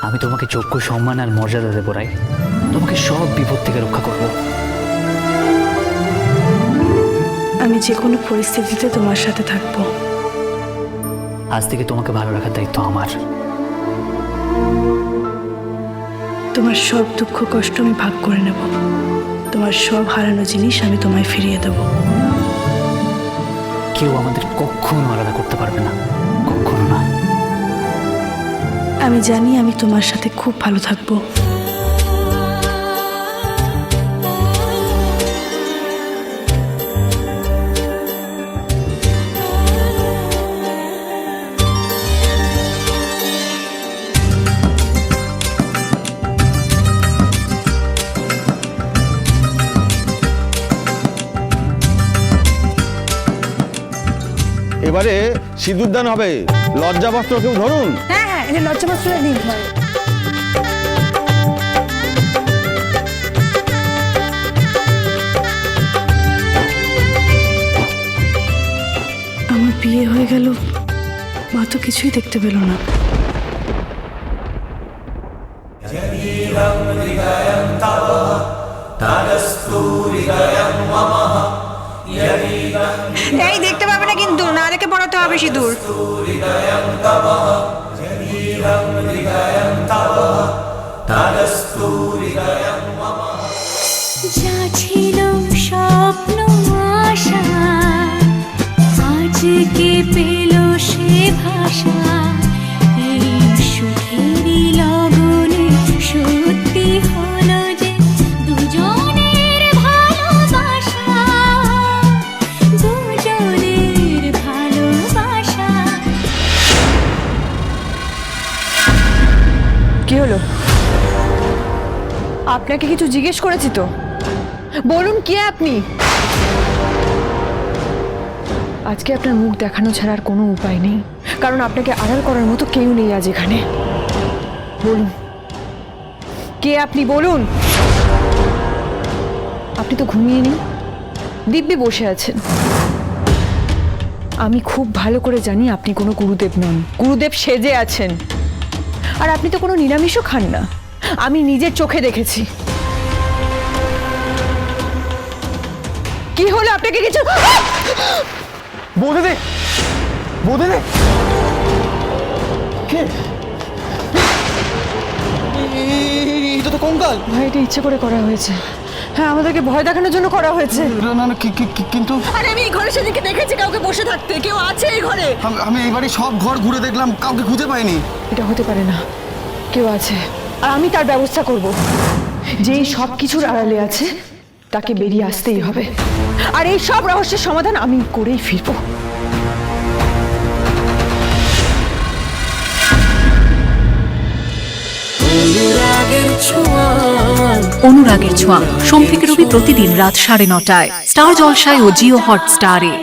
আমি তোমাকে যোগ্য সম্মান আর মর্যাদা দেবো রাই। তোমাকে সব বিপদ থেকে রক্ষা করব। আমি যে কোনো পরিস্থিতিতে তোমার সাথে থাকবো। আজ থেকে তোমাকে ভালো রাখার দায়িত্ব আমার। তোমার সব দুঃখ কষ্ট আমি ভাগ করে নেব। তোমার সব হারানো জিনিস আমি তোমায় ফিরিয়ে দেব। কেউ আমাদের কখনো আলাদা করতে পারবে না, কখনো না। আমি জানি আমি তোমার সাথে খুব ভালো থাকবো। এবারে সিঁদুরদান হবে। লজ্জাবস্ত্র কেউ ধরুন। হ্যাঁ হ্যাঁ, এটা লজ্জাবস্ত্র দিন। আমার বিয়ে হয়ে গেল, মা তো কিছুই দেখতে পেল না। এই দেখতে পাবে না কিন্তু, না দেখে পড়াতে হবে সিঁদুর। যা ছিল স্বপ্ন আশা আজকে পেল সে ভাষা, এই সুখেরই লগনে সত্যি হলো যে দুজনের ভালোবাসা, দুজনের ভালোবাসা। কি হলো? আপনাকে কিছু জিজ্ঞেস করেছি তো, বলুন কে আপনি? আজকে আপনার মুখ দেখানো ছাড়া আর কোনো উপায় নেই, কারণ আপনাকে আড়াল করার মতো কেউ নেই আজ এখানে। বলুন কে আপনি, বলুন। আপনি তো ঘুমিয়ে নেই, দিব্যি বসে আছেন। আমি খুব ভালো করে জানি আপনি কোনো গুরুদেব নন, গুরুদেব সেজে আছেন। আর আপনি তো কোনো নিরামিষও খান না, আমি নিজের চোখে দেখেছি। কি হলো আপনাকে কিছু? বৌদিদি, বৌদিদি, কে? এটা তো কঙ্কাল। ভাই, এটা ইচ্ছে করে করা হয়েছে। হ্যাঁ, আমাদেরকে ভয় দেখানোর জন্য করা হয়েছে। না না, কিন্তু আরে আমি এই ঘরে সেদিকে দেখেছি কাউকে বসে থাকতে, কেউ আছে এই ঘরে? আমি এইবারই সব ঘর ঘুরে দেখলাম, কাউকে খুঁজে পাইনি। এটা হতে পারে না, কেউ আছে, আর আমি তার ব্যবস্থা করব। যেই সব কিছুর আড়ালে আছে তাকে বেরিয়ে আসতেই হবে, আর এই সব রহস্যের সমাধান আমি করেই ফিরবো। অনুরাগের ছোঁয়া সোম থেকে রবি প্রতিদিন রাত 9:30টায় স্টার জলসায় ও জিও হটস্টারে।